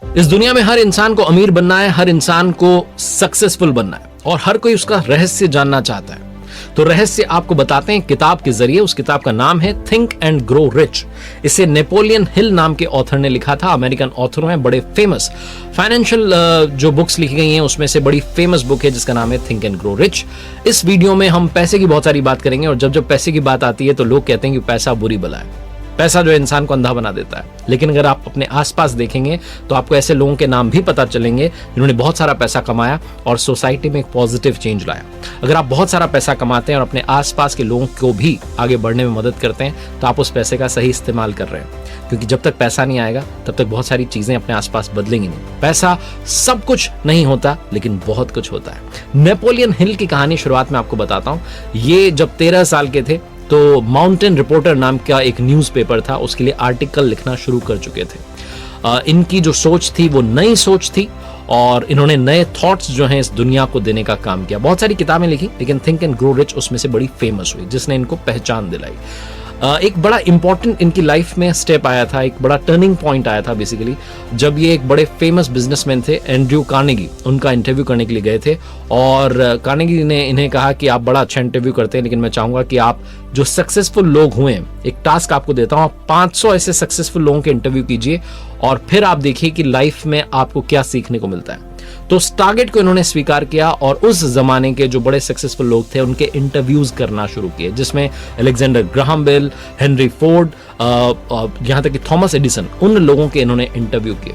इस दुनिया में हर इंसान को अमीर बनना है, हर इंसान को सक्सेसफुल बनना है और हर कोई उसका रहस्य जानना चाहता है। तो रहस्य आपको बताते हैं किताब के जरिए। उस किताब का नाम है थिंक एंड ग्रो रिच। इसे नेपोलियन हिल नाम के ऑथर ने लिखा था। अमेरिकन ऑथर हैं, बड़े फेमस फाइनेंशियल जो बुक्स लिखी गई हैं उसमें से बड़ी फेमस बुक है जिसका नाम है थिंक एंड ग्रो रिच। इस वीडियो में हम पैसे की बहुत सारी बात करेंगे और जब जब पैसे की बात आती है तो लोग कहते हैं कि पैसा बुरी बला है, पैसा जो इंसान को अंधा बना देता है। लेकिन अगर आप अपने आसपास देखेंगे तो आपको ऐसे लोगों के नाम भी पता चलेंगे जिन्होंने बहुत सारा पैसा कमाया और सोसाइटी में एक पॉजिटिव चेंज लाया। अगर आप बहुत सारा पैसा कमाते हैं और अपने आसपास के लोगों को भी आगे बढ़ने में मदद करते हैं तो आप उस पैसे का सही इस्तेमाल कर रहे हैं, क्योंकि जब तक पैसा नहीं आएगा तब तक बहुत सारी चीजें अपने आसपास बदलेंगी नहीं। पैसा सब कुछ नहीं होता लेकिन बहुत कुछ होता है। नेपोलियन हिल की कहानी शुरुआत में आपको बताता हूं। ये जब 13 साल के थे तो माउंटेन रिपोर्टर नाम का एक न्यूज़पेपर था, उसके लिए आर्टिकल लिखना शुरू कर चुके थे। इनकी जो सोच थी वो नई सोच थी और इन्होंने नए थॉट्स जो हैं इस दुनिया को देने का काम किया। बहुत सारी किताबें लिखी लेकिन थिंक एंड ग्रो रिच उसमें से बड़ी फेमस हुई जिसने इनको पहचान दिलाई। एक बड़ा इंपॉर्टेंट इनकी लाइफ में स्टेप आया था, एक बड़ा टर्निंग पॉइंट आया था बेसिकली जब ये एक बड़े फेमस बिजनेसमैन थे एंड्रयू कार्नेगी, उनका इंटरव्यू करने के लिए गए थे और कार्नेगी ने इन्हें कहा कि आप बड़ा अच्छा इंटरव्यू करते हैं लेकिन मैं चाहूंगा कि आप जो सक्सेसफुल लोग हुए हैं, एक टास्क आपको देता हूं, 500 ऐसे सक्सेसफुल लोगों के इंटरव्यू कीजिए और फिर आप देखिए कि लाइफ में आपको क्या सीखने को मिलता है। तो उस टारगेट को इन्होंने स्वीकार किया और उस जमाने के जो बड़े सक्सेसफुल लोग थे उनके इंटरव्यूज करना शुरू किए, जिसमें Alexander Graham Bell, Henry Ford, यहां तक कि थॉमस एडिसन, उन लोगों के इन्होंने इंटरव्यू किए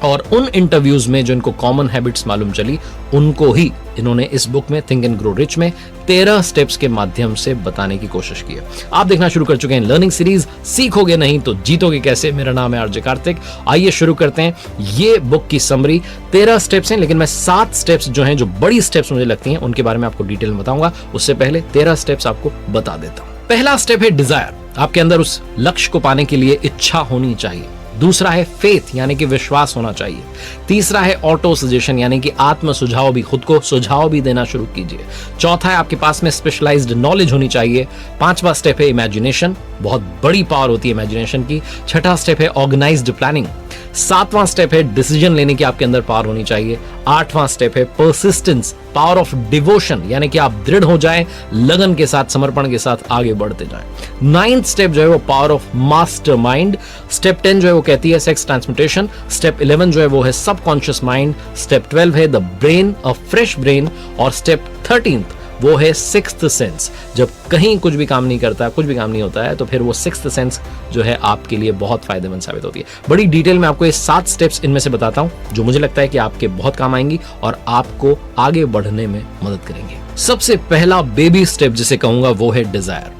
और उन इंटरव्यूज में जो इनको कॉमन हैबिट्स मालूम चली उनको ही इन्होंने इस बुक में थिंक एंड ग्रो रिच में 13 स्टेप्स के माध्यम से बताने की कोशिश की है। आप देखना शुरू कर चुके हैं लर्निंग सीरीज सीखोगे नहीं तो जीतोगे कैसे। मेरा नाम है आरजे कार्तिक। आइए शुरू करते हैं। ये बुक की समरी 13 स्टेप्स हैं लेकिन मैं 7 स्टेप्स जो हैं, जो बड़ी स्टेप्स मुझे लगती हैं, उनके बारे में आपको डिटेल में बताऊंगा। उससे पहले 13 स्टेप्स आपको बता देता हूं। पहला स्टेप है डिजायर। आपके अंदर उस लक्ष्य को पाने के लिए इच्छा होनी चाहिए। दूसरा है फेथ यानी कि विश्वास होना चाहिए। तीसरा है ऑटो सजेशन यानी कि आत्म सुझाव भी, खुद को सुझाव भी देना शुरू कीजिए। चौथा है आपके पास में स्पेशलाइज्ड नॉलेज होनी चाहिए। 5वां स्टेप है इमेजिनेशन, बहुत बड़ी पावर होती है इमेजिनेशन की। 6वां स्टेप है ऑर्गेनाइज्ड प्लानिंग। 7वां स्टेप है डिसीजन लेने की आपके अंदर पावर होनी चाहिए। 8वां स्टेप है परसिस्टेंस, पावर ऑफ डिवोशन यानी कि आप दृढ़ हो जाएं, लगन के साथ, समर्पण के साथ आगे बढ़ते जाएं। 9th स्टेप जो है वो power of master mind. Step 10 जो है वो कहती है सेक्स ट्रांसम्यूटेशन। स्टेप 11 जो है वो है सबकॉन्शियस माइंड। स्टेप 12 है the brain, a fresh brain. और स्टेप 13 वो है सिक्स्थ सेंस। जब कहीं कुछ भी काम नहीं करता, कुछ भी काम नहीं होता है तो फिर वो सिक्स्थ सेंस जो है आपके लिए बहुत फायदेमंद साबित होती है। बड़ी डिटेल में आपको ये 7 स्टेप्स इनमें से बताता हूं जो मुझे लगता है कि आपके बहुत काम आएंगी और आपको आगे बढ़ने में मदद करेंगे। सबसे पहला बेबी स्टेप जिसे कहूंगा वो है डिजायर।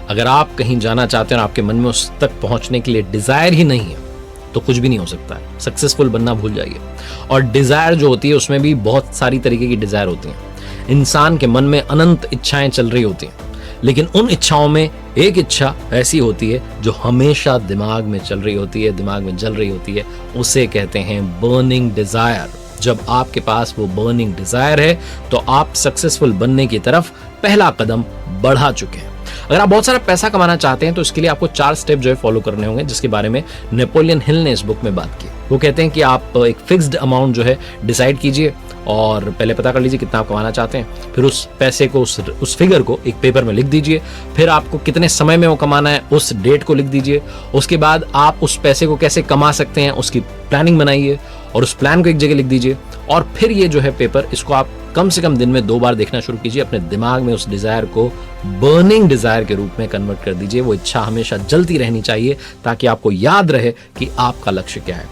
अगर आप कहीं जाना चाहते हैं और आपके मन में उस तक पहुंचने के लिए डिजायर ही नहीं है तो कुछ भी नहीं हो सकता है। सक्सेसफुल बनना भूल जाइए। और डिजायर जो होती है उसमें भी बहुत सारी तरीके की डिजायर होती हैं। इंसान के मन में अनंत इच्छाएं चल रही होती हैं लेकिन उन इच्छाओं में एक इच्छा ऐसी होती है जो हमेशा दिमाग में चल रही होती है, दिमाग में जल रही होती है, उसे कहते हैं बर्निंग डिजायर। जब आपके पास वो बर्निंग डिजायर है तो आप सक्सेसफुल बनने की तरफ पहला कदम बढ़ा चुके हैं। अगर आप बहुत सारा पैसा कमाना चाहते हैं तो इसके लिए आपको 4 स्टेप जो है फॉलो करने होंगे जिसके बारे में नेपोलियन हिल ने इस बुक में बात की। वो कहते हैं कि आप एक फिक्स्ड अमाउंट जो है डिसाइड कीजिए और पहले पता कर लीजिए कितना आप कमाना चाहते हैं। फिर उस पैसे को, उस फिगर को एक पेपर में लिख दीजिए। फिर आपको कितने समय में वो कमाना है उस डेट को लिख दीजिए। उसके बाद आप उस पैसे को कैसे कमा सकते हैं उसकी प्लानिंग बनाइए और उस प्लान को एक जगह लिख दीजिए। और फिर ये जो है पेपर, इसको आप कम से कम दिन में 2 बार देखना शुरू कीजिए। अपने दिमाग में उस डिजायर को बर्निंग डिजायर के रूप में कन्वर्ट कर दीजिए। वो इच्छा हमेशा जलती रहनी चाहिए ताकि आपको याद रहे कि आपका लक्ष्य क्या है।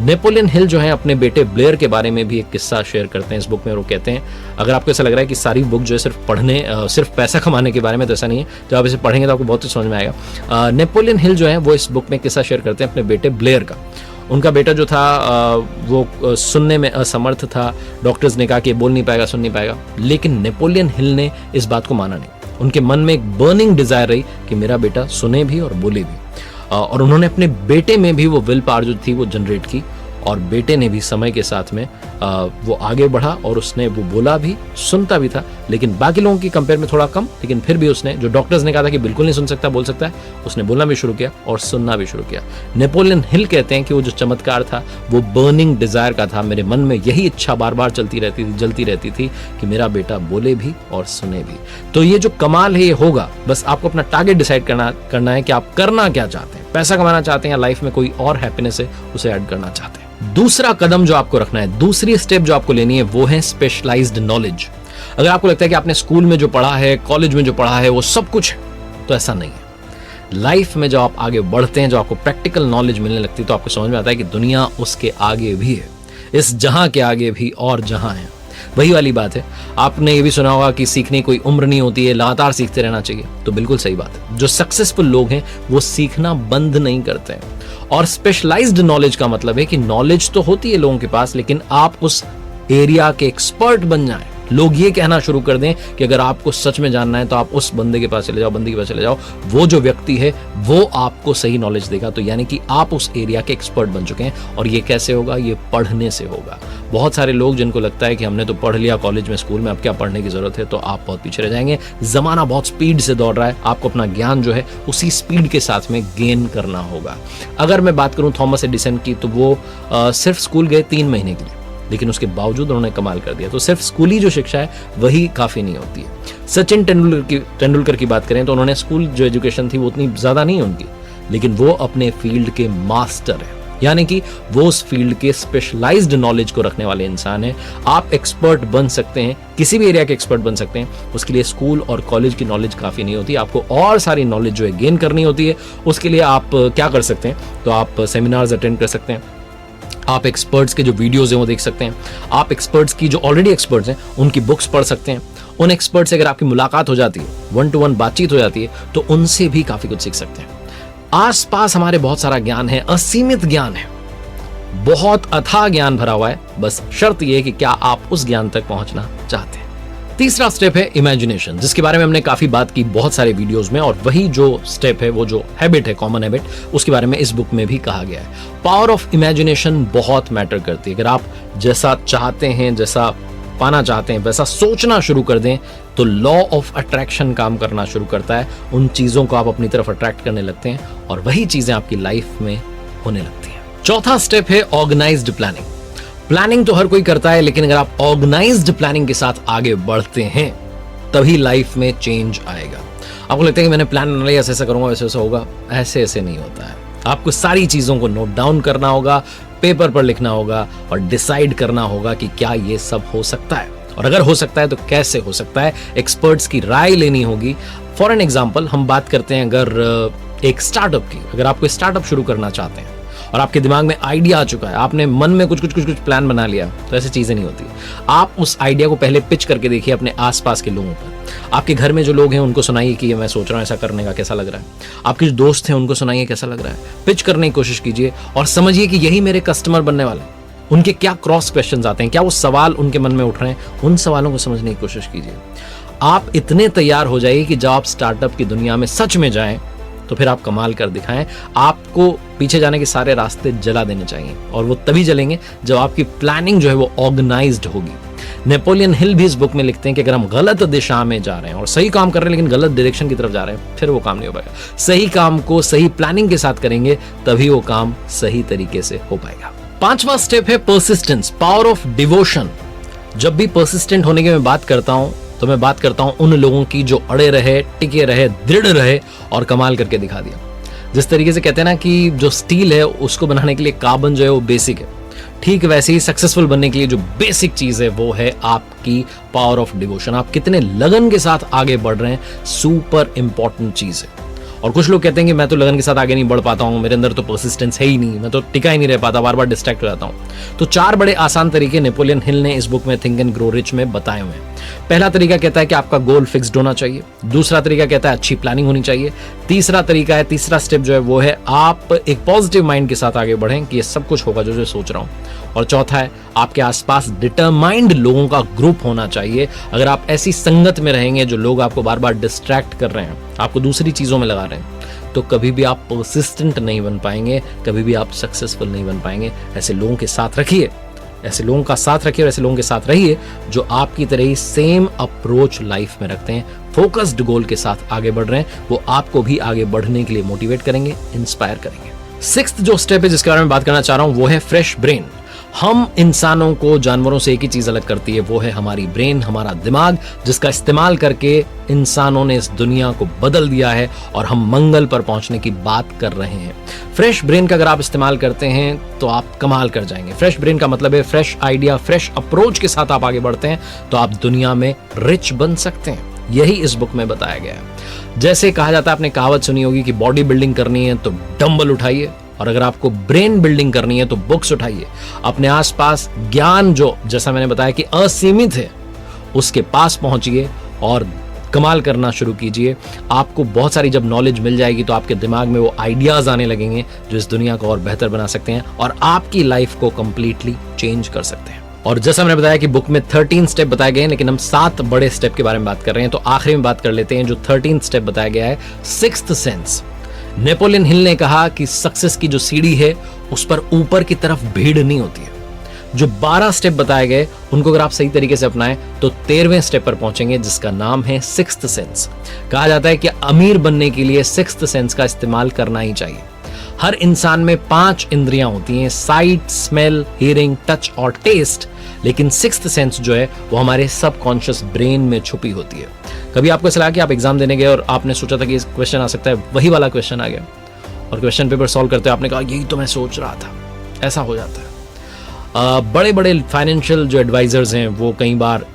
नेपोलियन हिल जो है अपने बेटे ब्लेयर के बारे में भी एक किस्सा शेयर करते हैं इस बुक में। वो कहते हैं, अगर आपको ऐसा लग रहा है कि सारी बुक जो है सिर्फ पढ़ने, सिर्फ पैसा कमाने के बारे में, तो ऐसा नहीं है। जब आप इसे पढ़ेंगे तो आपको बहुत कुछ समझ में आएगा। नेपोलियन हिल जो है वो इस बुक में किस्सा शेयर करते हैं अपने बेटे ब्लेयर का। उनका बेटा जो था वो सुनने में असमर्थ था। डॉक्टर्स ने कहा कि बोल नहीं पाएगा, सुन नहीं पाएगा, लेकिन नेपोलियन हिल ने इस बात को माना नहीं। उनके मन में एक बर्निंग डिजायर रही कि मेरा बेटा सुने भी और बोले भी। और उन्होंने अपने बेटे में भी वो विल पावर जो थी वो जनरेट की और बेटे ने भी समय के साथ में वो आगे बढ़ा और उसने वो बोला भी, सुनता भी था, लेकिन बाकी लोगों की कंपेयर में थोड़ा कम, लेकिन फिर भी उसने, जो डॉक्टर्स ने कहा था कि बिल्कुल नहीं सुन सकता, बोल सकता है, उसने बोलना भी शुरू किया और सुनना भी शुरू किया। नेपोलियन हिल कहते हैं कि वो जो चमत्कार था वो बर्निंग डिजायर का था, मेरे मन में यही इच्छा बार बार चलती रहती थी, जलती रहती थी कि मेरा बेटा बोले भी और सुने भी। तो ये जो कमाल है ये होगा, बस आपको अपना टारगेट डिसाइड करना है कि आप करना क्या चाहते हैं, पैसा कमाना चाहते हैं या लाइफ में कोई और हैप्पीनेस है उसे ऐड करना चाहते हैं। दूसरा कदम जो आपको रखना है, दूसरी स्टेप जो आपको लेनी है वो है स्पेशलाइज्ड नॉलेज। अगर आपको लगता है कि आपने स्कूल में जो पढ़ा है, कॉलेज में जो पढ़ा है वो सब कुछ है, तो ऐसा नहीं है। लाइफ में जब आप आगे बढ़ते हैं, जो आपको प्रैक्टिकल नॉलेज मिलने लगती है, तो आपको समझ में आता है कि दुनिया उसके आगे भी है, इस जहां के आगे भी और जहां है। वही वाली बात है, आपने ये भी सुना होगा कि सीखने की कोई उम्र नहीं होती है, लगातार सीखते रहना चाहिए। तो बिल्कुल सही बात है, जो सक्सेसफुल लोग हैं वो सीखना बंद नहीं करते हैं। और स्पेशलाइज्ड नॉलेज का मतलब है कि नॉलेज तो होती है लोगों के पास, लेकिन आप उस एरिया के एक्सपर्ट बन जाएं। लोग ये कहना शुरू कर दें कि अगर आपको सच में जानना है तो आप उस बंदे के पास चले जाओ, बंदी के पास चले जाओ, वो जो व्यक्ति है वो आपको सही नॉलेज देगा। तो यानी कि आप उस एरिया के एक्सपर्ट बन चुके हैं। और ये कैसे होगा? ये पढ़ने से होगा। बहुत सारे लोग जिनको लगता है कि हमने तो पढ़ लिया कॉलेज में, स्कूल में, अब क्या पढ़ने की जरूरत है, तो आप बहुत पीछे रह जाएंगे। जमाना बहुत स्पीड से दौड़ रहा है, आपको अपना ज्ञान जो है उसी स्पीड के साथ में गेन करना होगा। अगर मैं बात करूं थॉमस एडिसन की, तो वो सिर्फ स्कूल गए 3 महीने के लिए, लेकिन उसके बावजूद उन्होंने कमाल कर दिया। तो सिर्फ स्कूली जो शिक्षा है वही काफी नहीं होती है। सचिन तेंदुलकर की बात करें तो उन्होंने स्कूल जो एजुकेशन थी वो उतनी ज्यादा नहीं उनकी, लेकिन वो अपने फील्ड के मास्टर है, यानी कि वो उस फील्ड के स्पेशलाइज्ड नॉलेज को रखने वाले इंसान है। आप एक्सपर्ट बन सकते हैं, किसी भी एरिया के एक्सपर्ट बन सकते हैं। उसके लिए स्कूल और कॉलेज की नॉलेज काफी नहीं होती, आपको और सारी नॉलेज जो है गेन करनी होती है। उसके लिए आप क्या कर सकते हैं? तो आप सेमिनार्स अटेंड कर सकते हैं, आप एक्सपर्ट्स के जो वीडियोस हैं वो देख सकते हैं, आप एक्सपर्ट्स की जो ऑलरेडी एक्सपर्ट्स हैं उनकी बुक्स पढ़ सकते हैं। उन एक्सपर्ट से अगर आपकी मुलाकात हो जाती है, 1-to-1 बातचीत हो जाती है, तो उनसे भी काफी कुछ सीख सकते हैं। आसपास हमारे बहुत सारा ज्ञान है, असीमित ज्ञान है, बहुत अथाह ज्ञान भरा हुआ है। बस शर्त यह है कि क्या आप उस ज्ञान तक पहुंचना चाहते हैं। तीसरा स्टेप है इमेजिनेशन, जिसके बारे में हमने काफी बात की बहुत सारे वीडियोस में, और वही जो स्टेप है, वो जो हैबिट है, कॉमन हैबिट, उसके बारे में इस बुक में भी कहा गया है। पावर ऑफ इमेजिनेशन बहुत मैटर करती है। अगर आप जैसा चाहते हैं, जैसा पाना चाहते हैं, वैसा सोचना शुरू कर दें, तो लॉ ऑफ अट्रैक्शन काम करना शुरू करता है। उन चीजों को आप अपनी तरफ अट्रैक्ट करने लगते हैं और वही चीजें आपकी लाइफ में होने लगती हैं। चौथा स्टेप है ऑर्गेनाइज्ड प्लानिंग। प्लानिंग तो हर कोई करता है, लेकिन अगर आप ऑर्गेनाइज्ड प्लानिंग के साथ आगे बढ़ते हैं तभी लाइफ में चेंज आएगा। आपको लगता है कि मैंने प्लान बना लिया, ऐसे ऐसा करूंगा, वैसे वैसा होगा, ऐसे ऐसे नहीं होता है। आपको सारी चीजों को नोट डाउन करना होगा, पेपर पर लिखना होगा और डिसाइड करना होगा कि क्या ये सब हो सकता है, और अगर हो सकता है तो कैसे हो सकता है। एक्सपर्ट्स की राय लेनी होगी। फॉर एन एग्जाम्पल हम बात करते हैं अगर एक स्टार्टअप की, अगर आप कोई स्टार्टअप शुरू करना चाहते हैं और आपके दिमाग में आइडिया आ चुका है, आपने मन में कुछ प्लान बना लिया, तो ऐसी चीजें नहीं होती। आप उस आइडिया को पहले पिच करके देखिए अपने आसपास के लोगों पर। आपके घर में जो लोग हैं उनको सुनाइए कि मैं सोच रहा हूं ऐसा करने का, कैसा लग रहा है। आपके जो दोस्त हैं उनको सुनाइए कैसा लग रहा है। पिच करने की कोशिश कीजिए और समझिए कि यही मेरे कस्टमर बनने वाले हैं। उनके क्या क्रॉस क्वेश्चंस आते हैं, क्या वो सवाल उनके मन में उठ रहे हैं, उन सवालों को समझने की कोशिश कीजिए। आप इतने तैयार हो जाइए कि जब आप स्टार्टअप की दुनिया में सच में जाएं तो फिर आप कमाल कर दिखाएं। आपको पीछे जाने के सारे रास्ते जला देने चाहिए, और वो तभी जलेंगे जब आपकी प्लानिंग जो है वो ऑर्गेनाइज्ड होगी। नेपोलियन हिल भी इस बुक में लिखते हैं कि अगर हम गलत दिशा में जा रहे हैं और सही काम कर रहे हैं लेकिन गलत डायरेक्शन की तरफ जा रहे हैं, फिर वो काम नहीं हो पाएगा। सही काम को सही प्लानिंग के साथ करेंगे तभी वो काम सही तरीके से हो पाएगा। पांचवा स्टेप है परसिस्टेंस, पावर ऑफ डिवोशन। जब भी परसिस्टेंट होने की मैं बात करता हूं तो मैं बात करता हूं उन लोगों की जो अड़े रहे, टिके रहे, दृढ़ रहे और कमाल करके दिखा दिया। जिस तरीके से कहते हैं ना कि जो स्टील है उसको बनाने के लिए कार्बन जो है वो बेसिक है, ठीक वैसे ही सक्सेसफुल बनने के लिए जो बेसिक चीज है वो है आपकी पावर ऑफ डिवोशन। आप कितने लगन के साथ आगे बढ़ रहे हैं, सुपर इंपॉर्टेंट चीज है। और कुछ लोग कहते हैं कि मैं तो लगन के साथ आगे नहीं बढ़ पाता हूं, मेरे अंदर तो परसिस्टेंस है ही नहीं, मैं तो टिका ही नहीं रह पाता, बार बार डिस्ट्रैक्ट हो जाता हूं। तो 4 बड़े आसान तरीके नेपोलियन हिल ने इस बुक में थिंक एंड ग्रो रिच में बताए हुए हैं। पहला तरीका कहता है कि आपका गोल फिक्स्ड होना चाहिए। दूसरा तरीका कहता है अच्छी प्लानिंग होनी चाहिए। तीसरा स्टेप जो है वो है आप एक पॉजिटिव माइंड के साथ आगे बढ़ें कि ये सब कुछ होगा जो सोच रहा हूं। और चौथा है आपके आसपास डिटरमाइंड लोगों का ग्रुप होना चाहिए। अगर आप ऐसी संगत में रहेंगे जो लोग आपको बार बार डिस्ट्रैक्ट कर रहे हैं, आपको दूसरी चीजों में लगा रहे हैं, तो कभी भी आप परसिस्टेंट नहीं बन पाएंगे, कभी भी आप सक्सेसफुल नहीं बन पाएंगे। ऐसे लोगों के साथ रखिए, ऐसे लोगों का साथ रखिए और ऐसे लोगों के साथ रहिए जो आपकी तरह ही सेम अप्रोच लाइफ में रखते हैं, फोकस्ड गोल के साथ आगे बढ़ रहे हैं। वो आपको भी आगे बढ़ने के लिए मोटिवेट करेंगे, इंस्पायर करेंगे। सिक्स्थ जो स्टेप है जिसके बारे में बात करना चाह रहा हूं वो है फ्रेश ब्रेन। हम इंसानों को जानवरों से एक ही चीज अलग करती है, वो है हमारी ब्रेन, हमारा दिमाग, जिसका इस्तेमाल करके इंसानों ने इस दुनिया को बदल दिया है और हम मंगल पर पहुंचने की बात कर रहे हैं। फ्रेश ब्रेन का अगर आप इस्तेमाल करते हैं तो आप कमाल कर जाएंगे। फ्रेश ब्रेन का मतलब है फ्रेश आइडिया, फ्रेश अप्रोच के साथ आप आगे बढ़ते हैं तो आप दुनिया में रिच बन सकते हैं। यही इस बुक में बताया गया है। जैसे कहा जाता है, आपने कहावत सुनी होगी कि बॉडी बिल्डिंग करनी है तो डंबल उठाइए, और अगर आपको ब्रेन बिल्डिंग करनी है तो बुक्स उठाइए। अपने आसपास ज्ञान जो, जैसा मैंने बताया कि असीमित है, उसके पास पहुंचिए और कमाल करना शुरू कीजिए। आपको बहुत सारी जब नॉलेज मिल जाएगी तो आपके दिमाग में वो आइडियाज आने लगेंगे जो इस दुनिया को और बेहतर बना सकते हैं और आपकी लाइफ को कंप्लीटली चेंज कर सकते हैं। और जैसा मैंने बताया कि बुक में 13 स्टेप बताए गए हैं, लेकिन हम 7 बड़े स्टेप के बारे में बात कर रहे हैं, तो आखिरी में बात कर लेते हैं जो 13 स्टेप बताया गया है, सिक्स्थ सेंस। नेपोलियन हिल ने कहा कि सक्सेस की जो सीढ़ी है उस पर ऊपर की तरफ भीड़ नहीं होती है। जो 12 स्टेप बताए गए उनको अगर आप सही तरीके से अपनाएं तो 13वें स्टेप पर पहुंचेंगे जिसका नाम है सिक्स्थ सेंस। कहा जाता है कि अमीर बनने के लिए सिक्स्थ सेंस का इस्तेमाल करना ही चाहिए। हर इंसान में 5 इंद्रियां होती हैं, साइट, स्मेल, हियरिंग, टच और टेस्ट, लेकिन सिक्स्थ सेंस जो है वो हमारे सबकॉन्शियस ब्रेन में छुपी होती है। कभी आपको ऐसा लगा कि आप एग्जाम देने गए और आपने सोचा था कि इस क्वेश्चन आ सकता है, वही वाला क्वेश्चन आ गया और क्वेश्चन पेपर सॉल्व करते हुए आपने कहा यही तो मैं सोच रहा था। ऐसा हो जाता है। बड़े बड़े फाइनेंशियल जो एडवाइजर्स हैं वो कई बार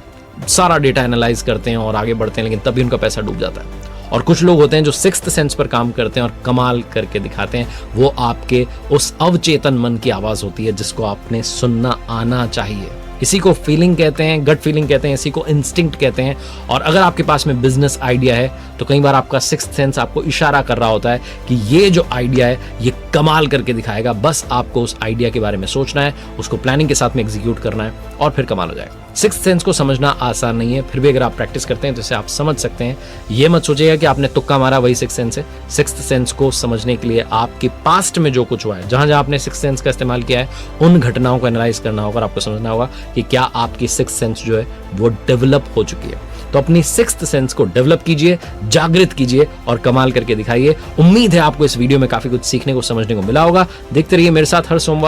सारा डेटा एनालाइज करते हैं और आगे बढ़ते हैं, लेकिन तभी उनका पैसा डूब जाता है। और कुछ लोग होते हैं जो सिक्स्थ सेंस पर काम करते हैं और कमाल करके दिखाते हैं। वो आपके उस अवचेतन मन की आवाज होती है जिसको आपने सुनना आना चाहिए। इसी को फीलिंग कहते हैं, गट फीलिंग कहते हैं, इसी को इंस्टिंक्ट कहते हैं। और अगर आपके पास में बिजनेस आइडिया है तो कई बार आपका सिक्स्थ सेंस आपको इशारा कर रहा होता है कि ये जो आइडिया है ये कमाल करके दिखाएगा। बस आपको उस आइडिया के बारे में सोचना है, उसको प्लानिंग के साथ में एग्जीक्यूट करना है और फिर कमाल हो जाएगा। सिक्स्थ सेंस को समझना आसान नहीं है, फिर भी अगर आप प्रैक्टिस करते हैं तो इसे आप समझ सकते हैं। ये मत सोचिएगा कि आपने तुक्का मारा वही सिक्स्थ सेंस है। सिक्स्थ सेंस को समझने के लिए आपके पास्ट में जो कुछ हुआ है, जहां जहां आपने सिक्स्थ सेंस का इस्तेमाल किया है, उन घटनाओं को एनालाइज करना होगा और आपको समझना होगा कि क्या आपकी सिक्स्थ सेंस जो है वो डेवलप हो चुकी है। तो अपनी सिक्स्थ सेंस को डेवलप कीजिए, जागृत कीजिए और कमाल करके दिखाइए। उम्मीद है आपको इस वीडियो में काफी कुछ सीखने को, समझने को मिला होगा। देखते रहिए मेरे साथ हर सोमवार